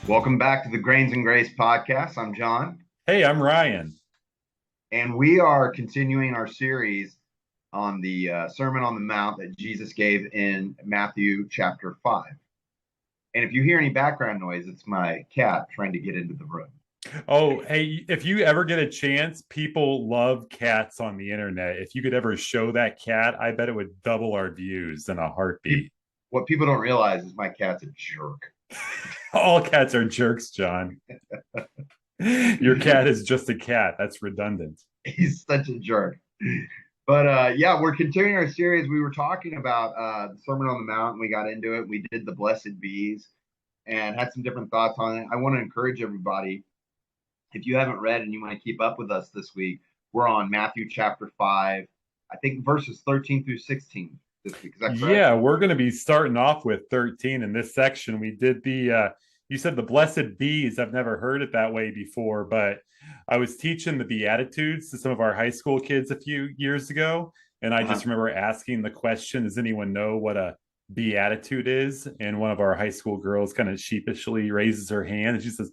Welcome back to the Grains and Grace podcast. I'm John, Hey, I'm Ryan. and we are continuing our series on the Sermon on the Mount that Jesus gave in Matthew chapter 5. And if you hear any background noise, it's my cat trying to get into the room. Oh, hey, if you ever get a chance, people love cats on the internet. If you could ever show that cat, I bet it would double our views in a heartbeat. What people don't realize is my cat's a jerk. All cats are jerks, John. Your cat is just a cat. That's redundant. He's such a jerk. But yeah, we're continuing our series. We were talking about the Sermon on the Mount, and we got into it. We did the blessed bees and had some different thoughts on it. I want to encourage everybody, if you haven't read and you want to keep up with us this week, we're on Matthew chapter 5, I think verses 13 through 16 this week. Is that correct? Yeah, we're going to be starting off with 13 in this section. We did you said the blessed bees. I've never heard it that way before, but I was teaching the Beatitudes to some of our high school kids a few years ago. And I Uh-huh. just remember asking the question, does anyone know what a beatitude is? And one of our high school girls kind of sheepishly raises her hand and she says,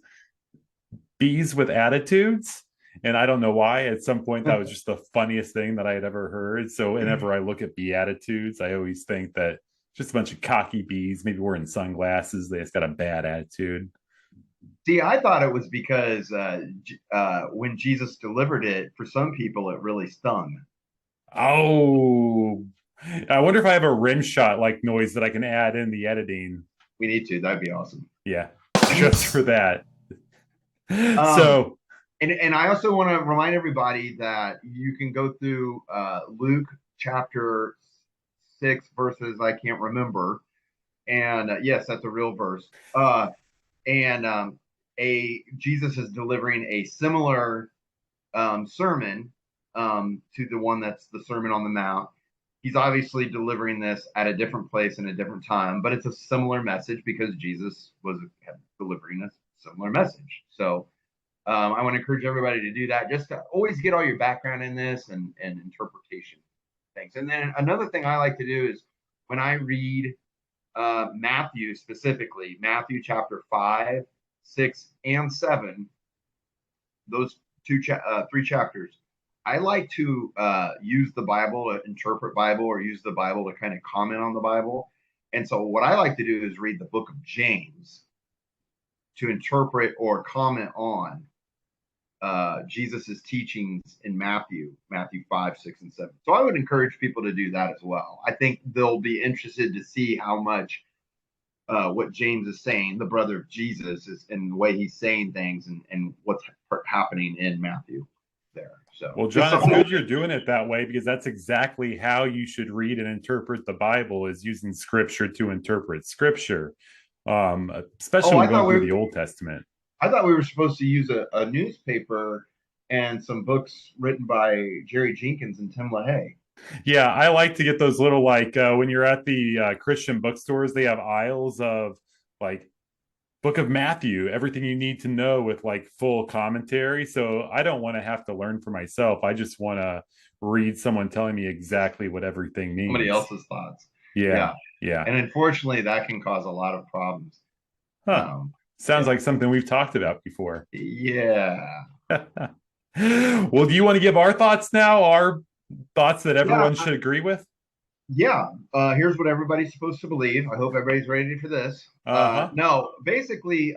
bees with attitudes. And I don't know why. At some point, that was just the funniest thing that I had ever heard. So whenever I look at beatitudes, I always think that just a bunch of cocky bees, maybe wearing sunglasses. They just got a bad attitude. See, I thought it was because when Jesus delivered it, for some people, it really stung. Oh, I wonder if I have a rim shot like noise that I can add in the editing. We need to. That'd be awesome. Yeah, just for that. Um, So, and I also want to remind everybody that you can go through Luke chapter 6 verses I can't remember, and yes, that's a real verse. And a Jesus is delivering a similar sermon to the one that's the Sermon on the Mount. He's obviously delivering this at a different place and a different time, but it's a similar message because Jesus was delivering a similar message. So I want to encourage everybody to do that. Just to always get all your background in this and interpretation things. And then another thing I like to do is when I read Matthew specifically, Matthew chapter 5, 6, and 7, those three chapters, I like to use the Bible to interpret Bible or use the Bible to kind of comment on the Bible. And so what I like to do is read the book of James to interpret or comment on Jesus's teachings in Matthew 5, 6, and 7. So I would encourage people to do that as well. I think they'll be interested to see how much what James is saying, the brother of Jesus, is in the way he's saying things and what's happening in Matthew there. So well, just John, it's something. good you're doing it that way because that's exactly how you should read and interpret the Bible is using scripture to interpret scripture, especially Oh, when we're going through the Old Testament. I thought we were supposed to use a newspaper and some books written by Jerry Jenkins and Tim LaHaye. Yeah, I like to get those little when you're at the Christian bookstores, they have aisles of like Book of Matthew, everything you need to know with like full commentary. So I don't want to have to learn for myself. I just want to read someone telling me exactly what everything Somebody means. else's thoughts. Yeah, Yeah. yeah. And unfortunately, that can cause a lot of problems. Huh. Um, Sounds yeah. like something we've talked about before. Yeah. Well, do you want to give our thoughts now? Our thoughts that Yeah. everyone should agree with? Yeah. Here's what everybody's supposed to believe. I hope everybody's ready for this. Uh-huh. No, basically,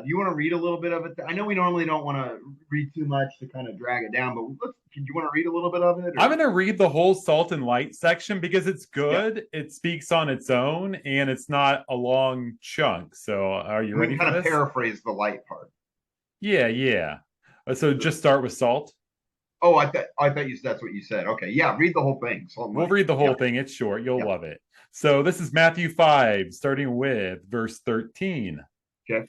you want to read a little bit of it? I know we normally don't want to read too much to kind of drag it down, but do you want to read a little bit of it? I'm Or? going to read the whole salt and light section because it's Yeah. good. It speaks on its own and it's not a long chunk. So, are you And we ready can for kind of this? paraphrase the light part. Yeah, yeah. So, just start with salt. Oh, I thought that's what you said. Okay, yeah, read the whole thing. Salt and We'll light. read the Yeah, whole thing. It's short. You'll yeah. love it. So, this is Matthew 5, starting with verse 13. Okay.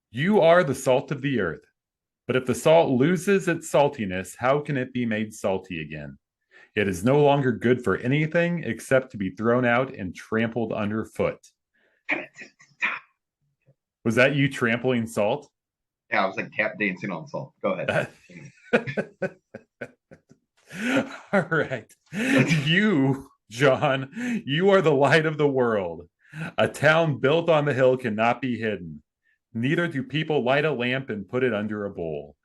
You are the salt of the earth. But if the salt loses its saltiness, how can it be made salty again? It is no longer good for anything except to be thrown out and trampled underfoot. Was that you trampling salt? Yeah, I was like tap dancing on salt. Go ahead. All right. You, John, you are the light of the world. A town built on the hill cannot be hidden. Neither do people light a lamp and put it under a bowl.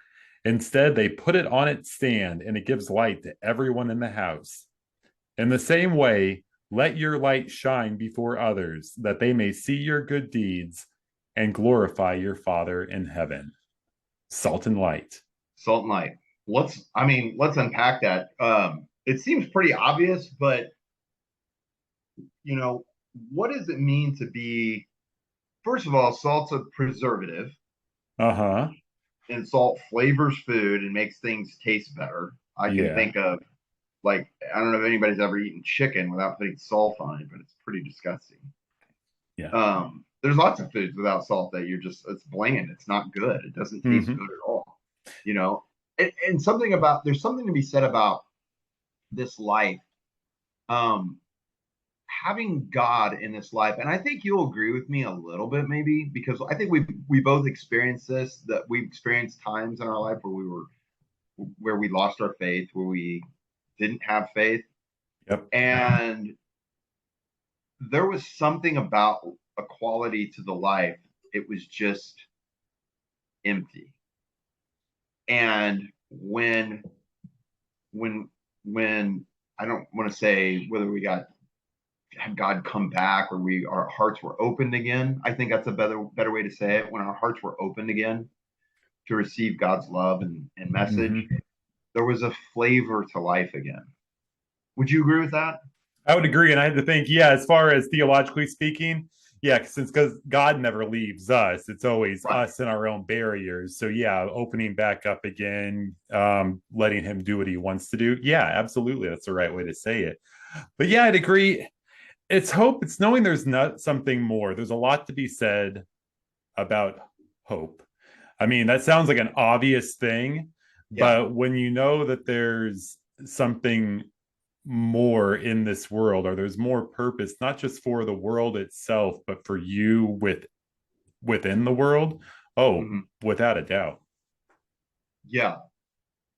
Instead, they put it on its stand, and it gives light to everyone in the house. In the same way, let your light shine before others, that they may see your good deeds and glorify your Father in heaven. Salt and light. Salt and light. Let's unpack that. It seems pretty obvious, but you know, what does it mean to be, first of all, salt's a preservative, Uh huh. and salt flavors food and makes things taste better. I can Yeah. think of, like, I don't know if anybody's ever eaten chicken without putting salt on it, but it's pretty disgusting. Yeah. There's lots of foods without salt that it's bland. It's not good. It doesn't taste Mm-hmm. good at all. You know, and something about, there's something to be said about this life. Um, Having God in this life, and I think you'll agree with me a little bit, maybe, because I think we both experienced this, that we experienced times in our life where we lost our faith, where we didn't have faith, Yep. and there was something about a quality to the life. It was just empty. And when when I don't want to say whether we got had God come back or our hearts were opened again. I think that's a better way to say it. When our hearts were opened again to receive God's love and message, Mm-hmm. there was a flavor to life again. Would you agree with that? I would agree. And I had to think, yeah, as far as theologically speaking, yeah, since because God never leaves us, it's always Right. us and our own barriers. So yeah, opening back up again, letting him do what he wants to do. Yeah, absolutely. That's the right way to say it. But yeah, I'd agree. It's hope. It's knowing there's not something more. There's a lot to be said about hope. I mean, that sounds like an obvious thing, Yeah. but when you know that there's something more in this world, or there's more purpose, not just for the world itself, but for you within the world, oh, Hmm. without a doubt. Yeah.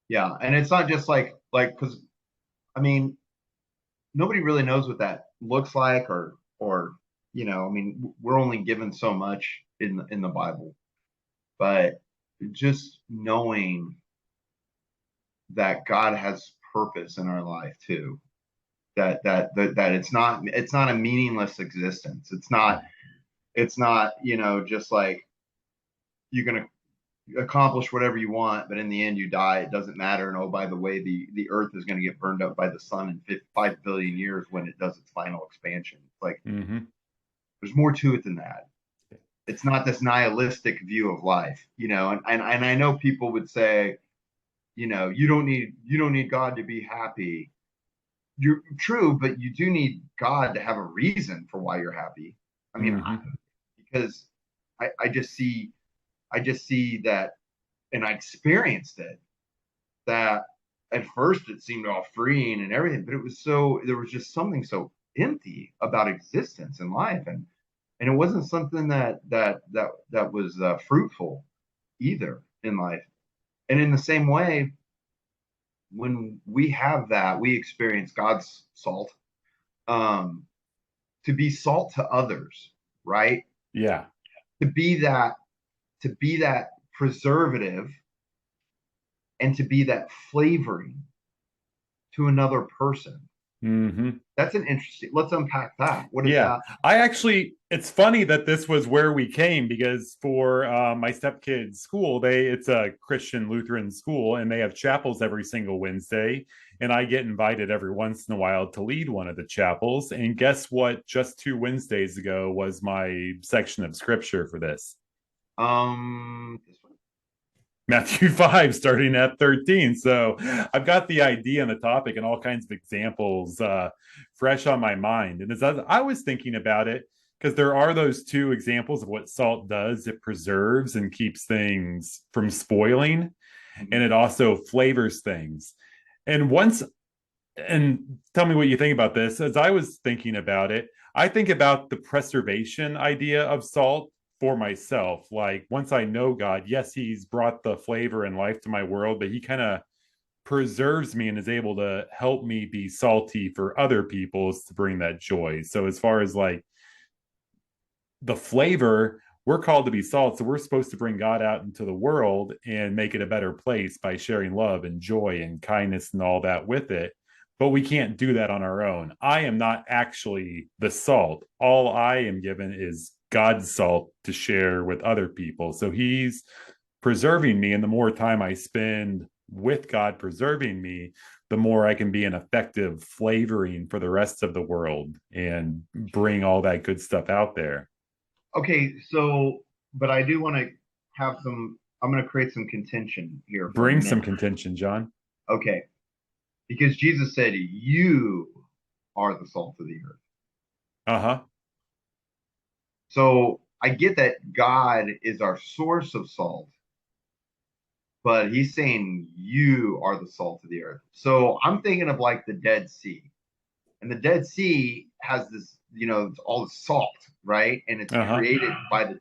Yeah. And it's not just because I mean, nobody really knows what that looks like, or we're only given so much in the Bible, but just knowing that God has purpose in our life too. That it's not a meaningless existence. It's not just like you're gonna accomplish whatever you want, but in the end you die. It doesn't matter. And oh, by the way, the Earth is going to get burned up by the sun in 5 billion years when it does its final expansion. It's like Mm-hmm. there's more to it than that. It's not this nihilistic view of life, and I know people would say, you don't need God to be happy. You're true, but you do need God to have a reason for why you're happy. I mean, Mm-hmm. because I just see that, and I experienced it, that at first it seemed all freeing and everything, but there was just something so empty about existence and life, and it wasn't something that was fruitful either in life. And in the same way, when we have that, we experience God's salt, um, to be salt to others, right? Yeah. To be that, preservative, and to be that flavoring to another person. Mm-hmm. That's an interesting. Let's unpack that. What is Yeah, that? I actually, it's funny that this was where we came because for my stepkids' school, it's a Christian Lutheran school and they have chapels every single Wednesday. And I get invited every once in a while to lead one of the chapels. And guess what? Just 2 Wednesdays ago was my section of scripture for this. This one. Matthew 5, starting at 13. So I've got the idea and the topic and all kinds of examples fresh on my mind. And as I was thinking about it, because there are those two examples of what salt does, it preserves and keeps things from spoiling, and Mhm. it also flavors things. And and tell me what you think about this. As I was thinking about it, I think about the preservation idea of salt for myself. Like once I know God, yes, He's brought the flavor and life to my world, but He kind of preserves me and is able to help me be salty for other people to bring that joy. So as far as like the flavor, we're called to be salt. So we're supposed to bring God out into the world and make it a better place by sharing love and joy and kindness and all that with it. But we can't do that on our own. I am not actually the salt. All I am given is God's salt to share with other people. So he's preserving me. And the more time I spend with God preserving me, the more I can be an effective flavoring for the rest of the world and bring all that good stuff out there. Okay, so but I do want to have some. I'm going to create some contention here for a Bring some minute. contention, John. Okay, because Jesus said, "You are the salt of the earth." Uh-huh. So I get that God is our source of salt, but he's saying you are the salt of the earth. So I'm thinking of like the Dead Sea. And the Dead Sea has this, all the salt, right? And it's Uh-huh. created by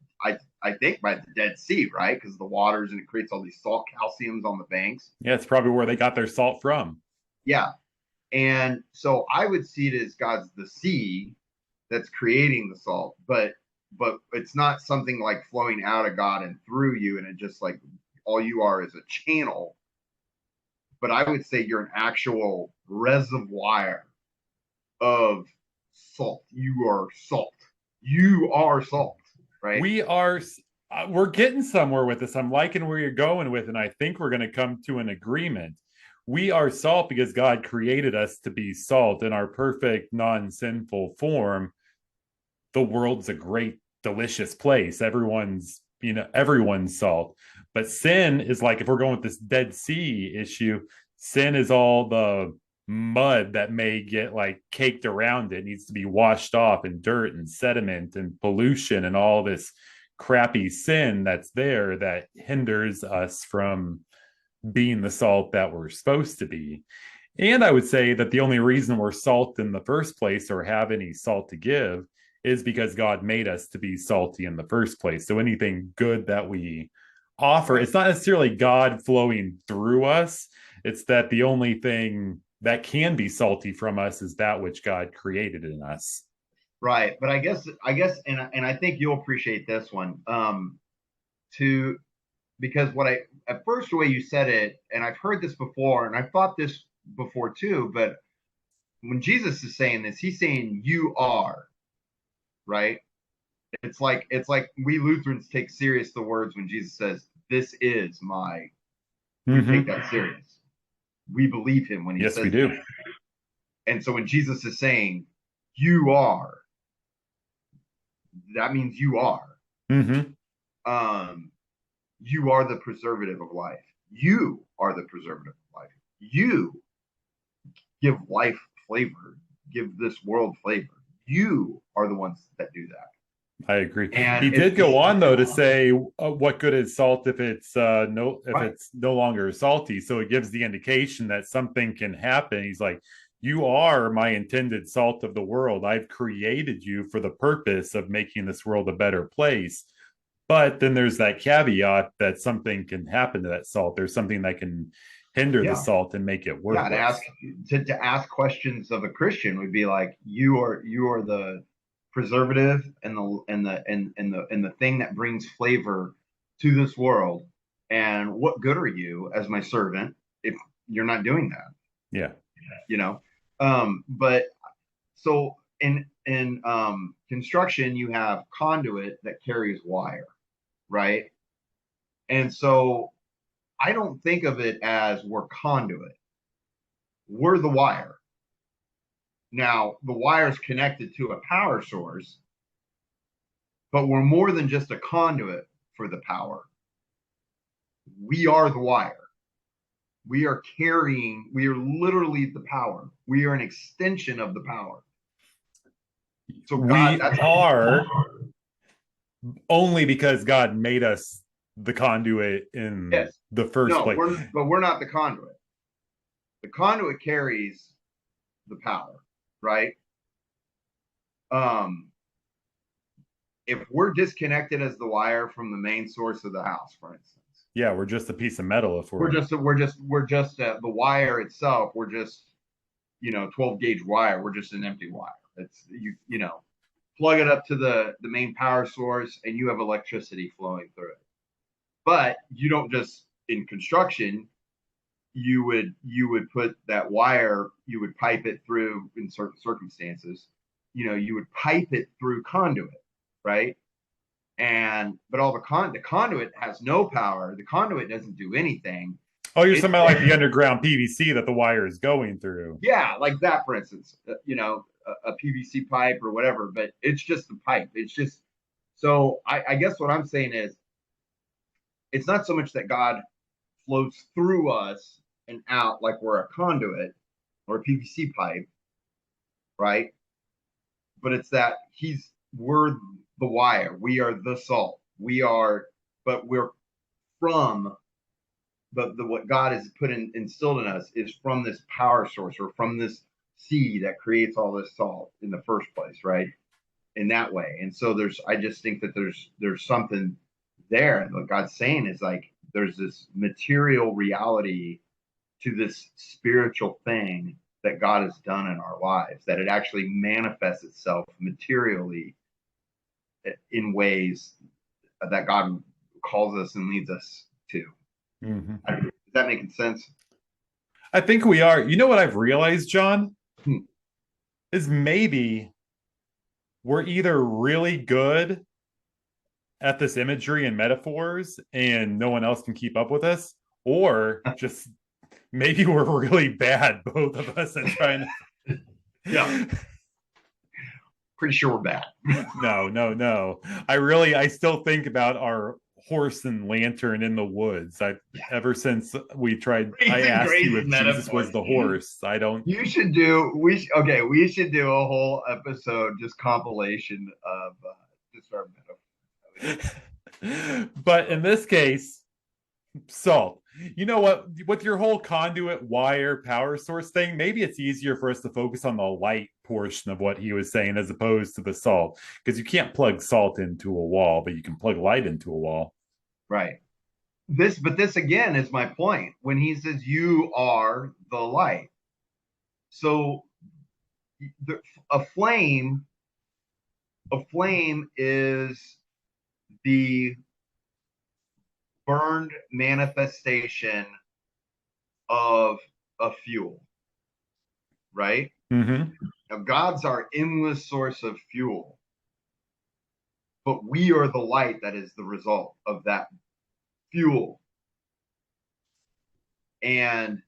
I think by the Dead Sea, right? Because the waters and it creates all these salt calciums on the banks. Yeah, it's probably where they got their salt from. Yeah. And so I would see it as God's the sea that's creating the salt, but it's not something like flowing out of God and through you, and it just like all you are is a channel. But I would say you're an actual reservoir of salt. You are salt. You are salt, right? We're getting somewhere with this. I'm liking where you're going with, and I think we're going to come to an agreement. We are salt because God created us to be salt in our perfect, non-sinful form. The world's a great, delicious place. Everyone's salt. But sin is like, if we're going with this Dead Sea issue, sin is all the mud that may get like caked around it. It needs to be washed off, and dirt and sediment and pollution and all this crappy sin that's there that hinders us from being the salt that we're supposed to be. And I would say that the only reason we're salt in the first place or have any salt to give is because God made us to be salty in the first place. So anything good that we offer, Right. it's not necessarily God flowing through us. It's that the only thing that can be salty from us is that which God created in us. Right. But and I think you'll appreciate this one. To Because what I at first the way you said it, and I've heard this before, and I've thought this before too, but when Jesus is saying this, he's saying you are, right? It's like we Lutherans take serious the words when Jesus says, "This is my." We take Mm-hmm. that serious. We believe him when he Yes, we says do. that. And so when Jesus is saying, "You are," that means you are. Mm-hmm. Um, you are the preservative of life. You are the preservative of life. You give life flavor, give this world flavor. You are the ones that do that. I agree. He And it's did just go on though to say, "What good is salt if right. it's no longer salty?" So it gives the indication that something can happen. He's like, "You are my intended salt of the world. I've created you for the purpose of making this world a better place." But then there's that caveat that something can happen to that salt. There's something that can hinder the Yeah. salt and make it Yeah. worthless. To ask questions of a Christian would be like, you are the preservative and the thing that brings flavor to this world. And what good are you as my servant if you're not doing that? Yeah. You know? But so in construction, you have conduit that carries wire, right? And so I don't think of it as we're conduit. We're the wire. Now, the wire is connected to a power source, but we're more than just a conduit for the power. We are the wire. We are literally the power. We are an extension of the power. So God, We that's are only because God made us the conduit in yes. the first No, place. we're not the conduit. The conduit carries the power, right? Um, if we're disconnected as the wire from the main source of the house, for instance, Yeah, we're just a piece of metal if we're we're just the wire itself. We're just 12 gauge wire. We're just an empty wire. It's you know plug it up to the main power source, and you have electricity flowing through it. But you don't just in construction, you would put that wire, you would pipe it through in certain circumstances, you would pipe it through conduit, right? And but all the conduit has no power. The conduit doesn't do anything. Oh, you're It's talking about like the underground PVC that the wire is going through. yeah, like that, for instance, a PVC pipe or whatever, but it's just a pipe. It's just so I guess what I'm saying is it's not so much that God flows through us and out like we're a conduit or a PVC pipe, right? But it's that we're the wire, we are the salt, but we're from the what God has instilled in us is from this power source or from this sea that creates all this salt in the first place, right? In that way. And so I just think that there's something there. And what God's saying is like there's this material reality to this spiritual thing that God has done in our lives, that it actually manifests itself materially in ways that God calls us and leads us to. Mm-hmm. Is that making sense? I think we are. You know what I've realized, John, Hmm. is maybe we're either really good at this imagery and metaphors and no one else can keep up with us, or just maybe we're really bad, both of us, at trying to. Yeah. Pretty sure we're bad. No. I still think about our horse and lantern in the woods. Ever since we tried, I asked you if Jesus was the horse. I don't. We should do a whole episode just compilation of just our metaphors. But in this case, salt. You know what? With your whole conduit wire power source thing, maybe it's easier for us to focus on the light portion of what he was saying as opposed to the salt, because you can't plug salt into a wall, but you can plug light into a wall. Right. But this again is my point when he says you are the light. So a flame is the burned manifestation of a fuel, right? Mm-hmm. Now, God's our endless source of fuel, but we are the light that is the result of that fuel. And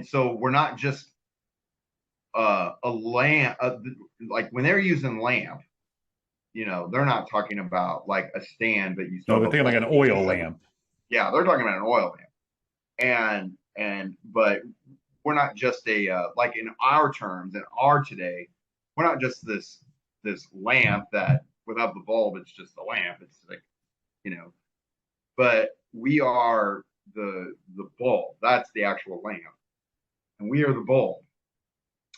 so we're not just a lamp. Like when they're using lamp, they're not talking about like a stand, but you still no, they're thinking like an oil lamp. Yeah, they're talking about an oil lamp, but we're not just like in our terms, in our today, we're not just this lamp that without the bulb, it's just a lamp. It's like, but we are the bulb. That's the actual lamp, and we are the bulb.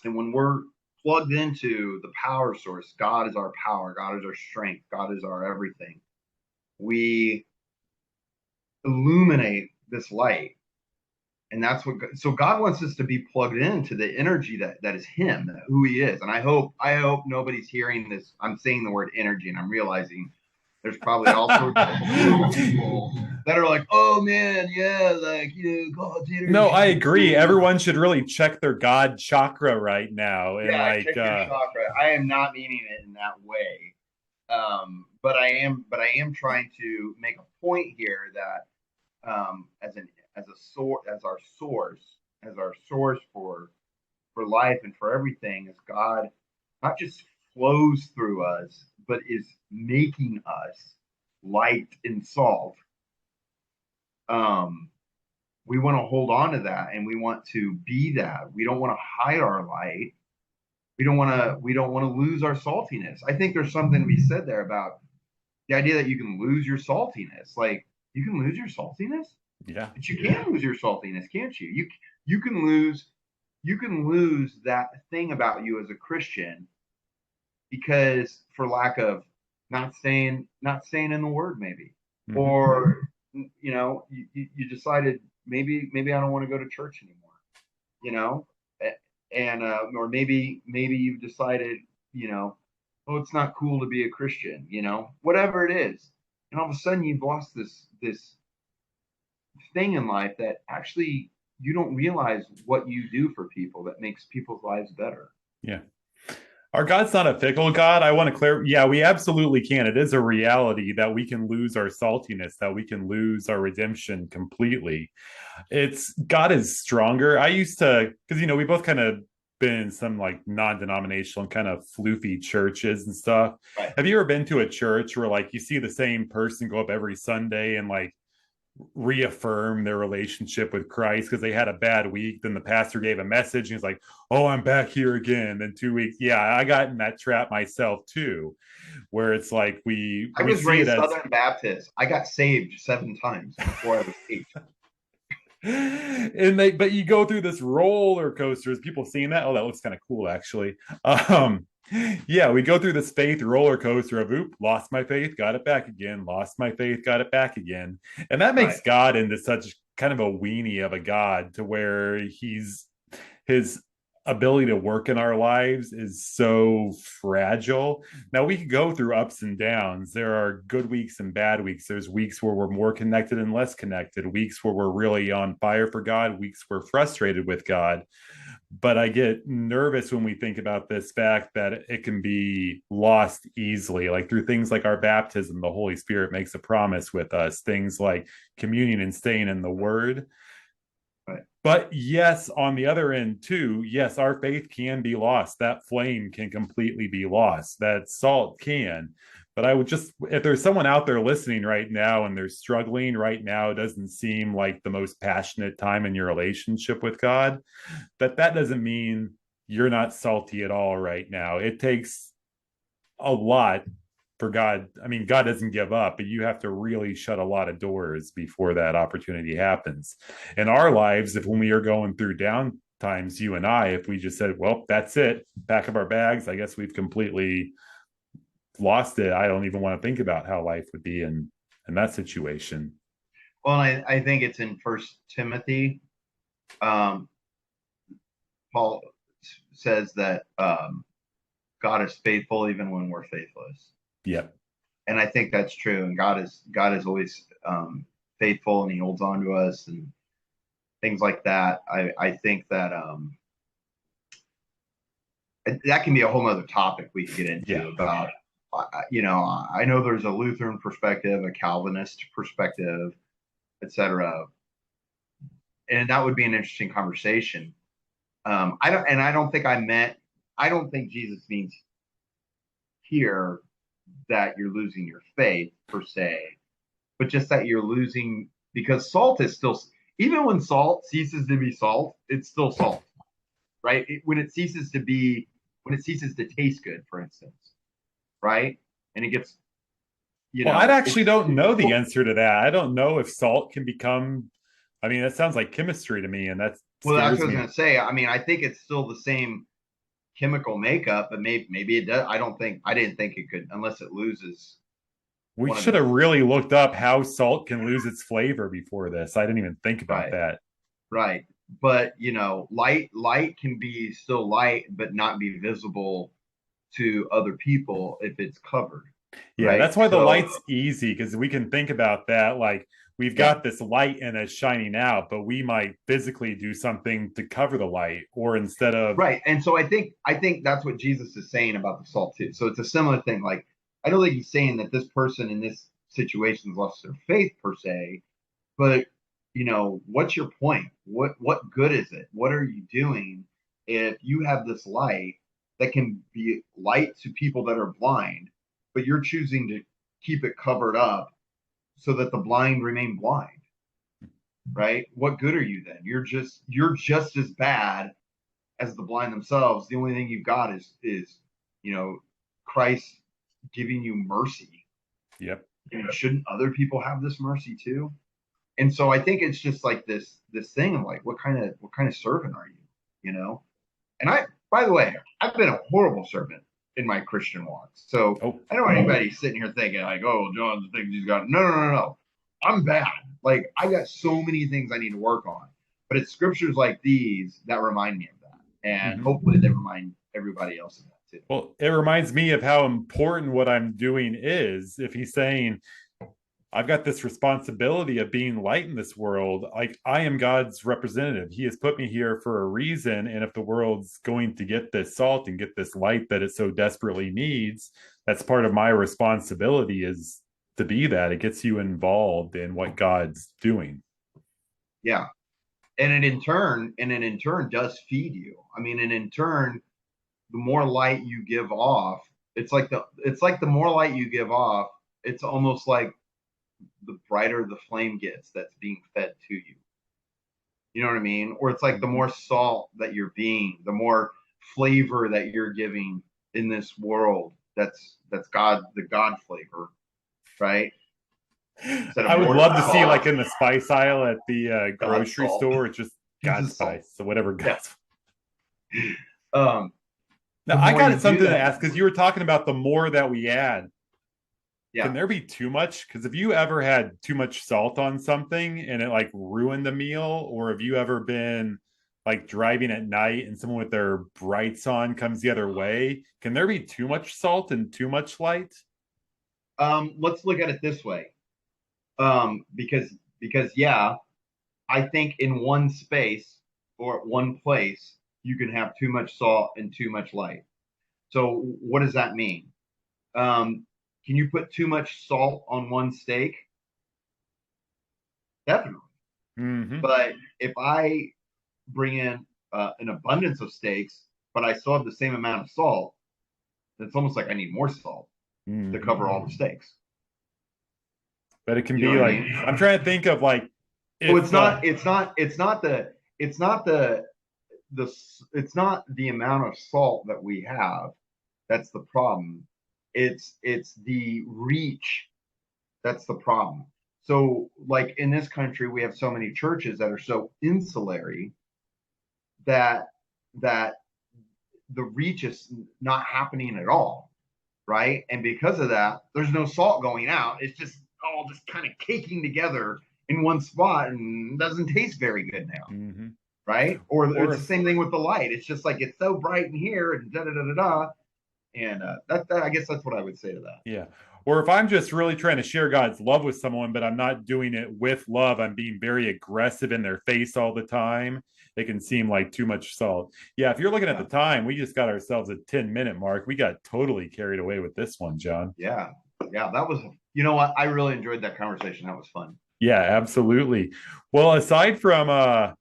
And when we're plugged into the power source, God is our power, God is our strength, God is our everything. We illuminate this light. And that's so God wants us to be plugged into the energy that is him, who he is. And I hope nobody's hearing this. I'm saying the word energy and I'm realizing there's probably all sorts of people that are like, oh man, yeah, like, God's energy. No, I agree. Everyone should really check their God chakra right now. And yeah, check your chakra. I am not meaning it in that way. But I am trying to make a point here that as our source for life and for everything, is God not just flows through us, but is making us light and salt. We want to hold on to that, and we want to be that. We don't want to hide our light. We don't want to lose our saltiness. I think there's something to be said there about the idea that you can lose your saltiness. Like, you can lose your saltiness. Yeah. But you can lose your saltiness, can't you? You can lose that thing about you as a Christian because for lack of not staying in the word, maybe. Mm-hmm. Or you decided maybe I don't want to go to church anymore. and or maybe you've decided, you know, oh, it's not cool to be a Christian, you know, whatever it is, and all of a sudden you've lost this thing in life that actually you don't realize what you do for people that makes people's lives better. Yeah. Our God's not a fickle God. I want to clear. Yeah, we absolutely can. It is a reality that we can lose our saltiness, that we can lose our redemption completely. It's God is stronger. I used to, because, we both kind of been in some like non-denominational kind of floofy churches and stuff. Right. Have you ever been to a church where like you see the same person go up every Sunday and like reaffirm their relationship with Christ because they had a bad week? Then the pastor gave a message and he's like, "Oh, I'm back here again." Then 2 weeks, yeah, I got in that trap myself too, where it's like I we was see it raised as Southern Baptist. I got saved 7 times before I was 8. and they but you go through this roller coaster. Is people seeing that? Oh, that looks kind of cool actually. Yeah, we go through this faith roller coaster of oop, lost my faith, got it back again, lost my faith, got it back again. And that Right. makes God into such kind of a weenie of a God to where his ability to work in our lives is so fragile. Now we could go through ups and downs. There are good weeks and bad weeks. There's weeks where we're more connected and less connected, weeks where we're really on fire for God, weeks we're frustrated with God. But I get nervous when we think about this fact that it can be lost easily, like through things like our baptism. The Holy Spirit makes a promise with us, things like communion and staying in the Word. Right. But yes, on the other end too, yes, our faith can be lost. That flame can completely be lost. That salt can. But I would just, if there's someone out there listening right now and they're struggling right now, it doesn't seem like the most passionate time in your relationship with God, that doesn't mean you're not salty at all right now. It takes a lot for God. I mean, God doesn't give up, but you have to really shut a lot of doors before that opportunity happens. In our lives, if when we are going through down times, you and I, if we just said, well, that's it, pack up our bags, I guess we've completely lost it. I don't even want to think about how life would be in that situation. Well, I think it's in First Timothy. Um, Paul says that God is faithful even when we're faithless, Yep. and I think that's true. And God is always faithful, and He holds on to us and things like that. I think that that can be a whole other topic we could get Yeah. into about. I know there's a Lutheran perspective, a Calvinist perspective, etc., and that would be an interesting conversation. I don't think Jesus means here that you're losing your faith per se, but just that you're losing because salt is still, even when salt ceases to be salt, it's still salt, right? When it ceases to taste good, for instance, right? And it gets, Well, I actually don't it's know the answer to that. I don't know if salt can become, I mean, that sounds like chemistry to me, and that well, that's scares what I was me. gonna say. I mean, I think it's still the same chemical makeup, but maybe it does. I didn't think it could unless it loses We one of should its have really looked up how salt can lose its flavor before this. I didn't even think about right. that. Right. But light can be still light, but not be visible to other people if it's covered. Yeah, Right. that's why the So light's easy because we can think about that. Like we've yeah, got this light and it's shining out, but we might physically do something to cover the light, or instead of, right. And so I think that's what Jesus is saying about the salt too. So it's a similar thing. Like I don't think he's saying that this person in this situation has lost their faith per se, but what's your point? What good is it? What are you doing if you have this light that can be light to people that are blind, but you're choosing to keep it covered up so that the blind remain blind, right? What good are you then? You're just as bad as the blind themselves. The only thing you've got is you know Christ giving you mercy. yep. Shouldn't other people have this mercy too? And so I think it's just like this thing of like what kind of servant are you? You know? And by the way, I've been a horrible servant in my Christian walk. So Oh, I don't want anybody sitting here thinking like, oh, John, the things he's got. No, no, no, no. I'm bad. Like I got so many things I need to work on. But it's scriptures like these that remind me of that. And Mhm. hopefully they remind everybody else of that too. Well, it reminds me of how important what I'm doing is. If he's saying, I've got this responsibility of being light in this world, like I am God's representative. He has put me here for a reason. And if the world's going to get this salt and get this light that it so desperately needs, that's part of my responsibility is to be that. It gets you involved in what God's doing. Yeah. And it in turn does feed you. I mean, and in turn, the more light you give off, it's like the more light you give off, it's almost like the brighter the flame gets that's being fed to you. You know what I mean? Or it's like the more salt that you're being, the more flavor that you're giving in this world. That's God, the God flavor, right? Instead of I would more love to see, like salt, in the spice aisle at the God grocery salt. store, it's just He's God a salt. spice, so whatever Yeah. God's. Um, Now, the I more you got do something to that, ask because you were talking about the more that we add. Can yeah. there be too much? Because have you ever had too much salt on something and it like ruined the meal? Or have you ever been like driving at night and someone with their brights on comes the other way? Can there be too much salt and too much light? Let's look at it this way. Because yeah, I think in one space or at one place you can have too much salt and too much light. So what does that mean? Um, can you put too much salt on one steak? Definitely. Mm-hmm. But if I bring in an abundance of steaks, but I still have the same amount of salt, it's almost like I need more salt to Mm-hmm. cover all the steaks. But it can You know be what I like, mean? I'm trying to think of like So if it's not it's not it's not the it's not the it's not the amount of salt that we have that's the problem. It's the reach that's the problem. So like in this country we have so many churches that are so insulary that that the reach is not happening at all, right? And because of that, there's no salt going out. It's just all just kind of caking together in one spot and doesn't taste very good now, mm-hmm. right? Or Or it's the if same thing with the light. It's just like it's so bright in here and da da da da da. And that I guess that's what I would say to that. yeah. Or if I'm just really trying to share God's love with someone, but I'm not doing it with love, I'm being very aggressive in their face all the time. It can seem like too much salt. Yeah, if you're looking at the Yeah, time, we just got ourselves a 10-minute mark. We got totally carried away with this one, John. yeah, yeah. That was, you know what? I really enjoyed that conversation. That was fun. Yeah, absolutely. Well, aside from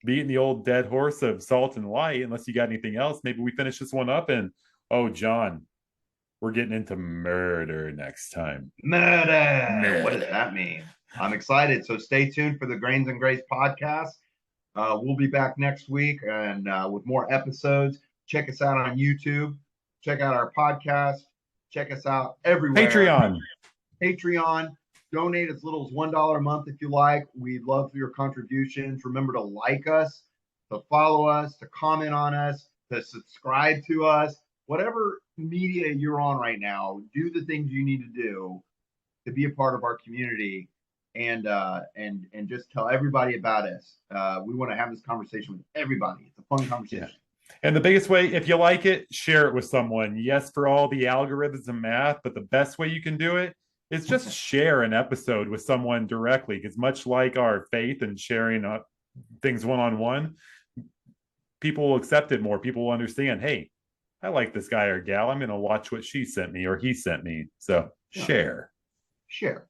beating the old dead horse of salt and light, unless you got anything else, maybe we finish this one up and oh, John, we're getting into murder next time. Murder. What does Murder. that mean? I'm excited. So stay tuned for the Grains and Grace podcast. We'll be back next week and with more episodes. Check us out on YouTube. Check out our podcast. Check us out everywhere. Patreon. Patreon. Donate as little as $1 a month if you like. We love your contributions. Remember to like us, to follow us, to comment on us, to subscribe to us. Whatever media you're on right now, do the things you need to do to be a part of our community and just tell everybody about us. We want to have this conversation with everybody. It's a fun Yeah. conversation. And the biggest way, if you like it, share it with someone. Yes, for all the algorithms and math, but the best way you can do it is just share an episode with someone directly. Because much like our faith and sharing things one on one, people will accept it more. People will understand, hey, I like this guy or gal. I'm going to watch what she sent me or he sent me. So Yeah. share. Share.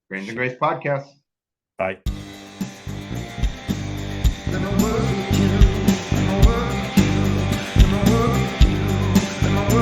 Grains and Grace podcast. Bye.